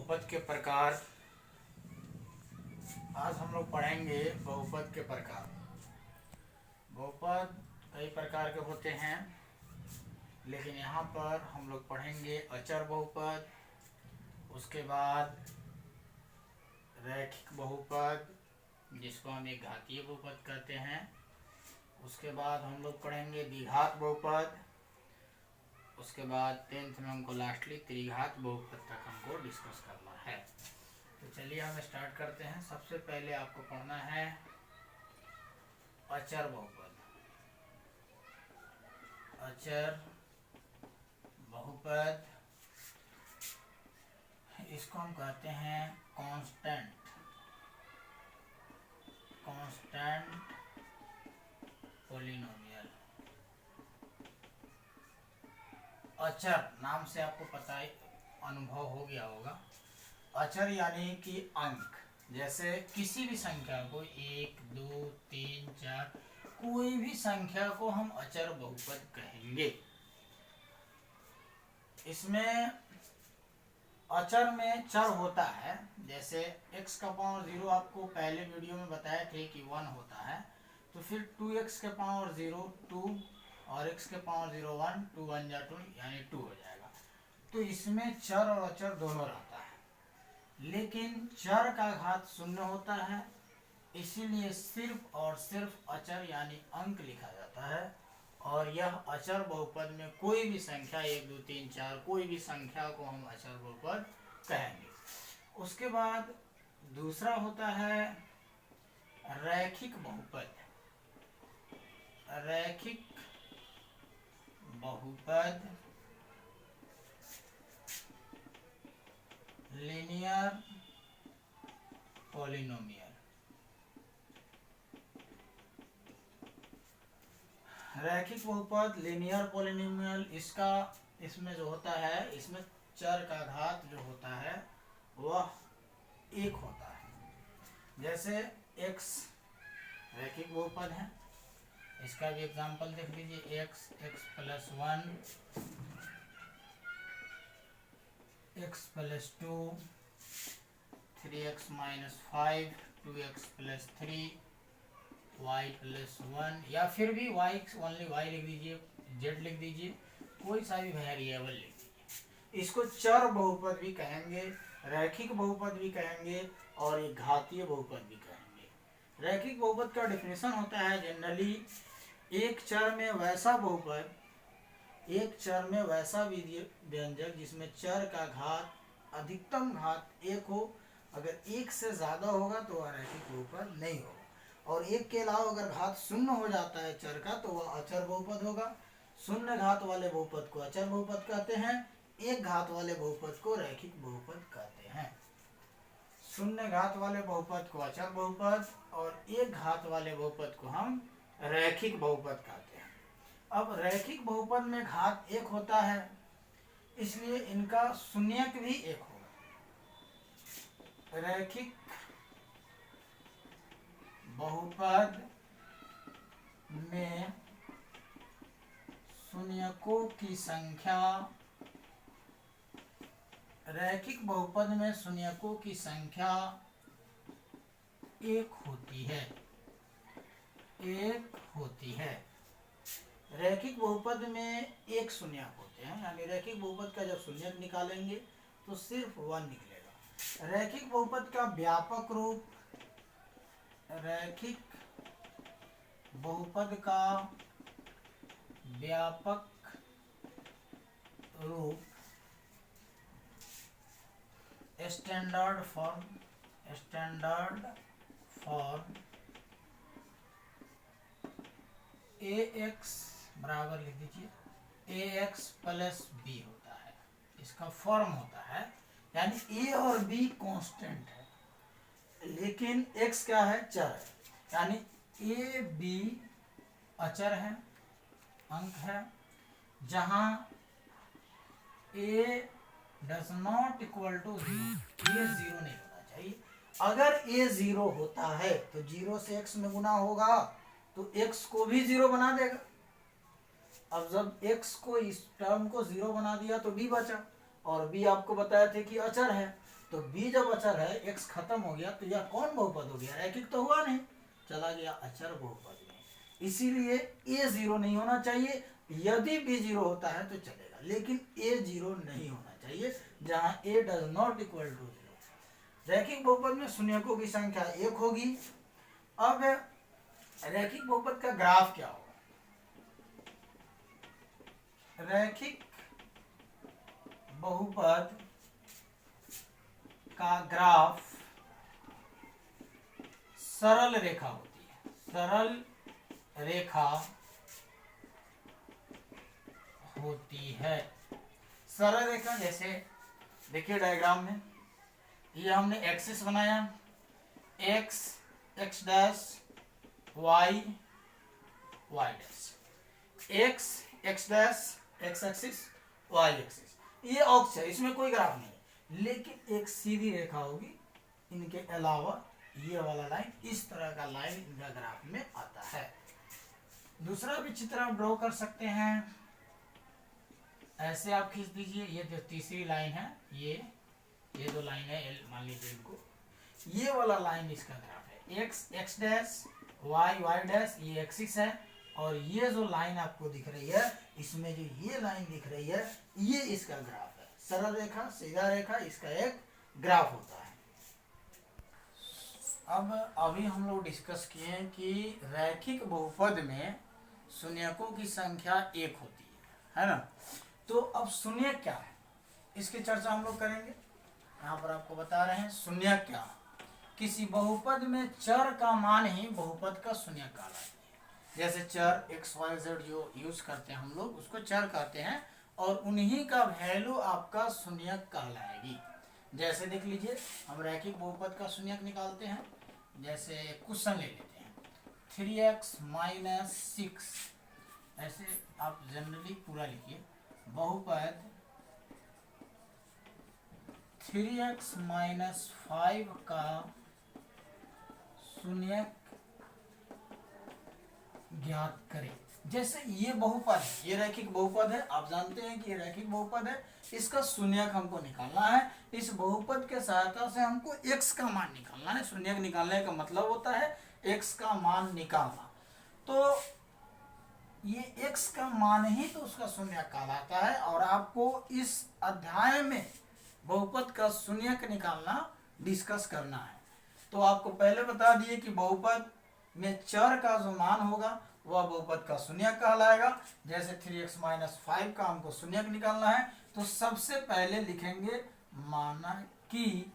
बहुपद के प्रकार। आज हम लोग पढ़ेंगे बहुपद के प्रकार। बहुपद कई प्रकार के होते हैं, लेकिन यहाँ पर हम लोग पढ़ेंगे अचर बहुपद, उसके बाद रैखिक बहुपद जिसको हम एक घातीय बहुपद कहते हैं, उसके बाद हम लोग पढ़ेंगे द्विघात बहुपद, उसके बाद 10th में हमको लास्टली त्रिघात बहुपद तक हमको डिस्कस करना है। तो चलिए हम स्टार्ट करते हैं। सबसे पहले आपको पढ़ना है अचर बहुपद। अचर बहुपद इसको हम कहते हैं कांस्टेंट पॉलिनोमियल। अचर नाम से आपको पता है, अनुभव हो गया होगा। अचर यानी कि अंक, जैसे किसी भी संख्या को 1, 2, 3, 4 कोई भी संख्या को हम अचर बहुपद कहेंगे। इसमें अचर में चर होता है, जैसे x का पावर 0 आपको पहले वीडियो में बताए थे कि 1 होता है, तो फिर 2x के पावर 0 2 और x के पावर 0 1, 2 1 जा 2 यानी 2 हो जाएगा। तो इसमें चर और अचर दोनों रहता है, लेकिन चर का घात 0 होता है, इसीलिए सिर्फ और सिर्फ अचर यानी अंक लिखा जाता है। और यह अचर बहुपद में कोई भी संख्या 1 2 3 4 कोई भी संख्या को हम अचर बहुपद कहेंगे। उसके बाद दूसरा होता है रैखिक बहुपद। रैखिक बहुपद लीनियर पॉलिनोमियल। रैखिक बहुपद लीनियर पॉलिनोमियल, इसमें जो होता है, इसमें चर का घात जो होता है वह 1 होता है। जैसे x रैखिक बहुपद है, इसका भी एग्जांपल देख लीजिए। x plus 1, x plus 2, 3x minus 5, 2x plus 3, y plus 1, या फिर भी y ओनली y लिख दीजिए, z लिख दीजिए, कोई सा भी वेरिएबल लिख दीजिए। इसको चर बहुपद भी कहेंगे, रैखिक बहुपद भी कहेंगे और एक घातीय बहुपद भी कहेंगे। रैखिक बहुपद का डेफिनेशन होता है जनरली एक चर में वैसा बहुपद, एक चर में वैसा व्यंजक जिसमें चर का घात अधिकतम घात 1 हो। अगर 1 से ज्यादा होगा तो वह रैखिक बहुपद नहीं होगा, और 1 के अलावा अगर घात 0 हो जाता है चर का तो वह अचर बहुपद होगा। 0 घात वाले बहुपद को अचर बहुपद कहते हैं, 1 घात वाले बहुपद को रैखिक बहुपद कहते हैं। 0 घात वाले बहुपद को अचर बहुपद और 1 घात वाले बहुपद को हम रैखिक बहुपद कहते हैं। अब रैखिक बहुपद में घात 1 होता है, इसलिए इनका शून्यक भी 1 होगा। रैखिक बहुपद में शून्यकों की संख्या, रैखिक बहुपद में शून्यकों की संख्या 1 होती है। 1 होती है। रैखिक बहुपद में 1 शून्यक होते हैं, यानी रैखिक बहुपद का जब शून्यक निकालेंगे तो सिर्फ 1 निकलेगा। रैखिक बहुपद का व्यापक रूप, रैखिक बहुपद का व्यापक रूप स्टैंडर्ड फॉर्म ax बराबर लिख दीजिए ax प्लस b होता है। इसका फॉर्म होता है, यानी a और b कांस्टेंट है, लेकिन x क्या है, चर है, यानी a b अचर है, अंक है, जहां a does not equal to 0, ये 0 नहीं होना चाहिए। अगर a 0 होता है तो 0 से x में गुना होगा तो x को भी 0 बना देगा। अब जब x को, इस टर्म को 0 बना दिया तो b बचा, और b आपको बताया थे कि अचर है, तो b जब अचर है, x खत्म हो गया, तो यह कौन बहुपद हो गया? रैखिक तो हुआ नहीं, चला गया अचर बहुपद में। इसीलिए a 0 नहीं होना चाहिए। यदि b 0 होता है तो चलेगा, लेकिन a 0 नहीं होना चाहिए, जहां a does not equal to 0। रैखिक बहुपद में शून्यकों की संख्या 1 होगी। अब रैखिक बहुपद का ग्राफ क्या होगा? रैखिक बहुपद का ग्राफ सरल रेखा होती है। सरल रेखा होती है। सरल रेखा जैसे देखिए डायग्राम में, ये हमने एक्सिस बनाया, x x dash y y dash, x x dash x axis y axis, ये ऑक्स है, इसमें कोई ग्राफ नहीं है, लेकिन एक सीधी रेखा होगी। इनके अलावा ये वाला लाइन, इस तरह का लाइन इनका ग्राफ में आता है। दूसरा भी चित्र आप ड्रॉ कर सकते हैं, ऐसे आप खींच दीजिए। ये जो तीसरी लाइन है, ये दो लाइन है, मान लीजिए इनको, ये वाला लाइन इसका ग्राफ है। x x dash y y dash, ये एक्सिस है, और ये जो लाइन आपको दिख रही है, इसमें जो ये लाइन दिख रही है, ये इसका ग्राफ है। सरल रेखा, सीधा रेखा, इसका एक ग्राफ होता है। अब अभी हम लोग डिस्कस किए हैं कि रैखिक बहुपद में शून्यकों की संख्या 1 होती है ना। तो अब शून्यक क्या है, इसकी चर्चा हम लोग करेंगे। यहाँ पर आपको बता रहे हैं शून्यक क्या है। किसी बहुपद में चर का मान ही बहुपद का शून्यक कहलाता है। जैसे चर x y z जो यूज करते हैं हम लोग, उसको चर कहते हैं, और उन्हीं का वैल्यू आपका शून्यक कहलाएगी। जैसे देख लीजिए, हम रैखिक बहुपद का शून्यक निकालते हैं। जैसे क्वेश्चन ले लेते हैं, 3x माइनस 6, ऐसे आप जनरली पूरा लिखिए, बहुपद 3x माइनस 5 का शून्यक ज्ञात करें। जैसे ये बहुपद है, ये रैखिक बहुपद है, आप जानते हैं कि ये रैखिक बहुपद है, इसका शून्यक हमको निकालना है। इस बहुपद के सहायता से हमको x का मान निकालना है। शून्यक निकालने का मतलब होता है x का मान निकालना। तो ये x का मान ही तो उसका शून्यक कहलाता है, और आपको इस अध्याय में बहुपद का शून्यक निकालना डिस्कस करना है। तो आपको पहले बता दिए कि बहुपद में चर का जो मान होगा वह बहुपद का शून्यक कहलाएगा। जैसे 3x माइनस 5 का हमको शून्यक निकालना है, तो सबसे पहले लिखेंगे माना कि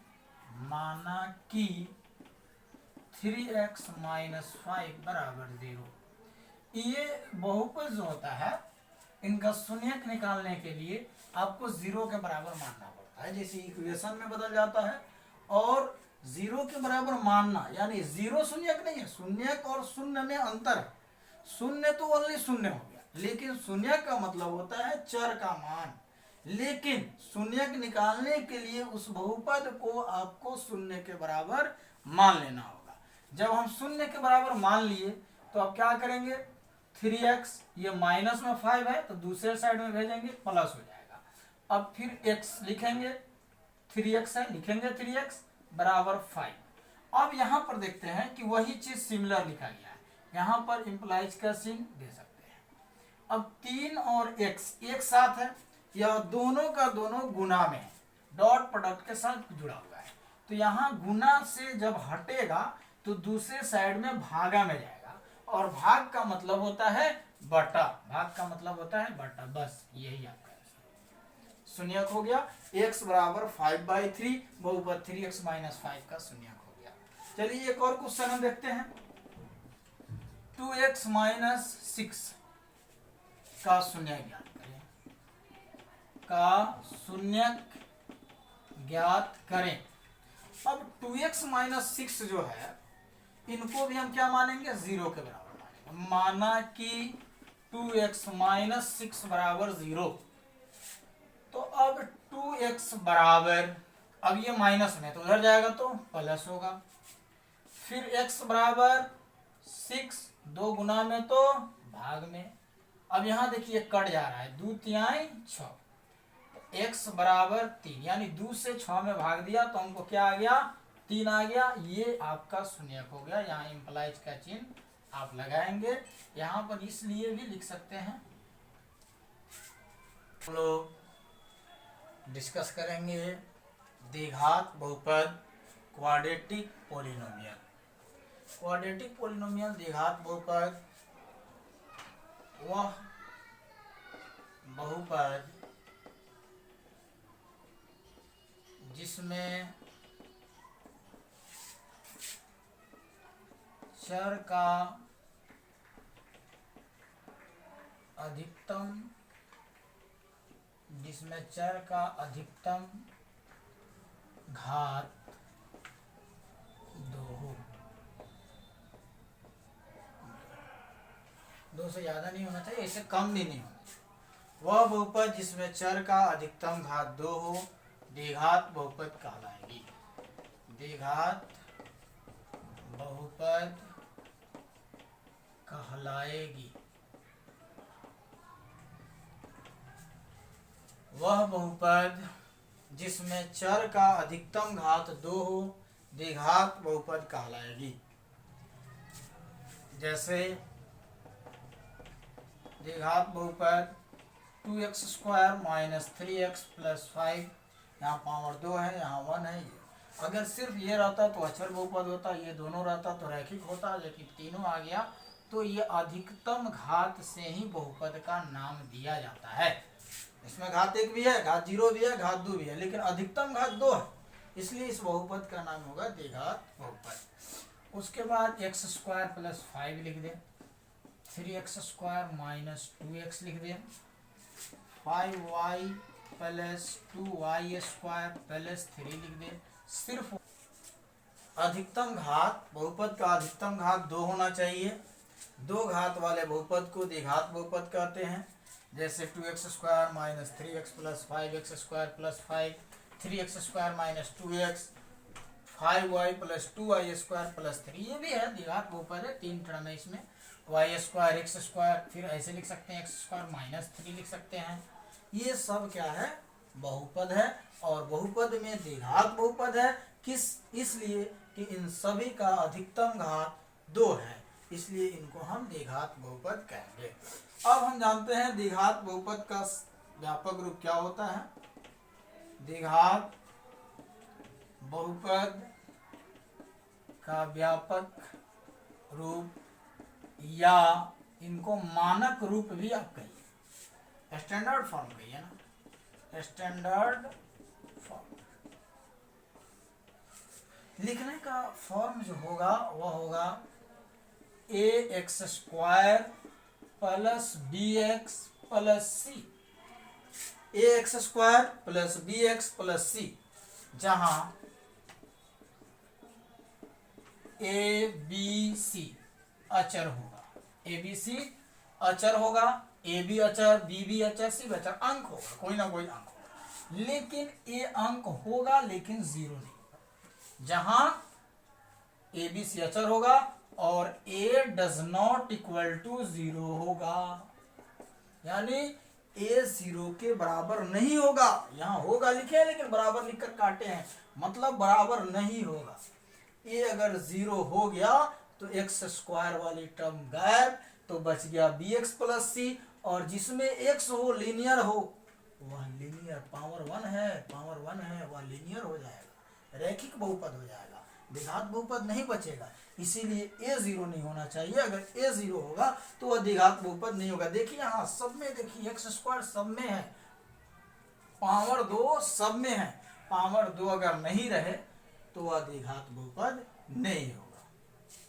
3x माइनस 5 बराबर 0। ये बहुपद जो होता है, इनका शून्यक निकालने के लिए आपको 0 के बराबर मानना पड़ता है। जैसे इक्वेशन में बदल जाता है, और 0 के बराबर मानना, यानी 0 शून्यक नहीं है, शून्यक और शून्य में अंतर है। शून्य तो ओनली शून्य हो गया, लेकिन शून्यक का मतलब होता है चर का मान। लेकिन शून्यक निकालने के लिए उस बहुपद को आपको शून्य के बराबर मान लेना होगा। जब हम शून्य के बराबर मान लिए, तो अब क्या करेंगे, 3x, ये माइनस में 5 है, तो दूसरे साइड में भेजेंगे, प्लस हो जाएगा। अब फिर x लिखेंगे, 3x है, लिखेंगे 3x बराबर 5। अब यहाँ पर देखते हैं कि वही चीज सिमिलर लिखा गया है, यहाँ पर इंप्लाइज का चिन्ह दे सकते हैं। अब 3 और x एक साथ है, यह दोनों का दोनों गुना में है, डॉट प्रोडक्ट के साथ जुड़ा हुआ है। तो यहाँ गुना से जब हटेगा तो दूसरे साइड में भागा में जाएगा, और भाग का मतलब होता है बटा, भाग का मतलब होता है बटा, बस यही आपका शून्यक हो गया। x बराबर 5/3, बहुपद 3x माइनस 5 का शून्यक हो गया। चलिए एक और क्वेश्चन हम देखते हैं, 2x माइनस 6 का शून्यक ज्ञात करें, का शून्यक ज्ञात करें। अब 2x माइनस 6 जो है, इनको भी हम क्या मानेंगे, 0 के बराबर मानेंगे। माना कि 2x माइनस 6 बराबर 0, तो अब 2x बराबर, अब ये माइनस में तो उधर जाएगा तो प्लस होगा, फिर x बराबर 6, 2 गुना में तो भाग में। अब यहाँ देखिए कट जा रहा है, 2 तिहाई 6, x बराबर 3, यानी 2 से 6 में भाग दिया तो हमको क्या आ गया, 3 आ गया। ये आपका शून्यक हो गया। यहाँ इम्प्लाइज का चिन्ह आप लगाएंगे। यहाँ पर इसलिए भी लिख सकते हैं। हम लोग डिस्कस करेंगे द्विघात बहुपद, क्वाड्रेटिक पोलिनोमियल। क्वाड्रेटिक पोलिनोमियल द्विघात बहुपद वह बहुपद जिसमें चर का अधिकतम घात 2 हो। 2 से ज्यादा नहीं होना चाहिए, इससे कम भी नहीं होना चाहिए। वह बहुपद जिसमें चर का अधिकतम घात 2 हो द्विघात बहुपद कहलाएगी। द्विघात बहुपद कहलाएगी। वह बहुपद जिसमें चर का अधिकतम घात 2 हो द्विघात बहुपद कहलाएगी। जैसे द्विघात बहुपद 2x² माइनस 3x प्लस 5, यहाँ पावर 2 है, यहाँ 1 है। अगर सिर्फ ये रहता तो अचर बहुपद होता, ये दोनों रहता तो रैखिक होता, लेकिन तीनों आ गया तो ये अधिकतम घात से ही बहुपद का नाम दिया जाता है। इसमें घात 1 भी है, घात 0 भी है, घात 2 भी है, लेकिन अधिकतम घात 2 है, इसलिए इस बहुपद का नाम होगा द्विघात बहुपद। उसके बाद x² प्लस 5 लिख दें, 3x² माइनस 2x लिख दें, 5y प्लस 2y² प्लस 3 लिख दें। सिर्फ अधिकतम घात, बहुपद का अधिकतम घात 2 होना चाहिए। 2 घात वाले बहुपद को द्विघात बहुपद कहते हैं। जैसे 2x² minus 3x plus 5x² plus 5, 3x² minus 2x, 5y plus 2y² plus 3, ये भी है द्विघात बहुपद है। 3 टर्म है इसमें, y² x², फिर ऐसे लिख सकते हैं x² माइनस 3 लिख सकते हैं। ये सब क्या है, बहुपद है। और बहुपद में द्विघात बहुपद है, इसलिए कि इन सभी का अधिकतम घात 2 है, इसलिए इनको हम द्विघात बहुपद कहेंगे। अब हम जानते हैं द्विघात बहुपद का व्यापक रूप क्या होता है। द्विघात बहुपद का व्यापक रूप, या इनको मानक रूप भी आप कहिए, स्टैंडर्ड फॉर्म कहिए ना, स्टैंडर्ड फॉर्म। लिखने का फॉर्म जो होगा वह होगा ax² plus bx plus c, ax² plus bx plus c, जहां a b c अचर होगा, a b c अचर होगा, a b अचर, b b अचर, c अचर, अंक होगा, कोई ना कोई अंक होगा। लेकिन a अंक होगा लेकिन 0 नहीं होगा। जहां a b c अचर होगा और a does not equal to 0 होगा, यानी a 0 के बराबर नहीं होगा। यहाँ होगा लिखे हैं लेकिन बराबर लिखकर काटे हैं, मतलब बराबर नहीं होगा। a अगर 0 हो गया तो x² वाली टर्म गायब, तो बच गया bx प्लस c, और जिसमें x हो, लीनियर हो, वह लीनियर पावर 1 है, वह लीनियर हो जाएगा, रैखिक बहुपद हो जाएगा, द्विघात बहुपद नहीं बचेगा। इसीलिए a 0 नहीं होना चाहिए। अगर a 0 होगा तो वह द्विघात बहुपद नहीं होगा। देखिए यहाँ सब में, देखिए x² सब में है, पावर 2 सब में है, पावर 2 अगर नहीं रहे तो वह द्विघात बहुपद नहीं होगा।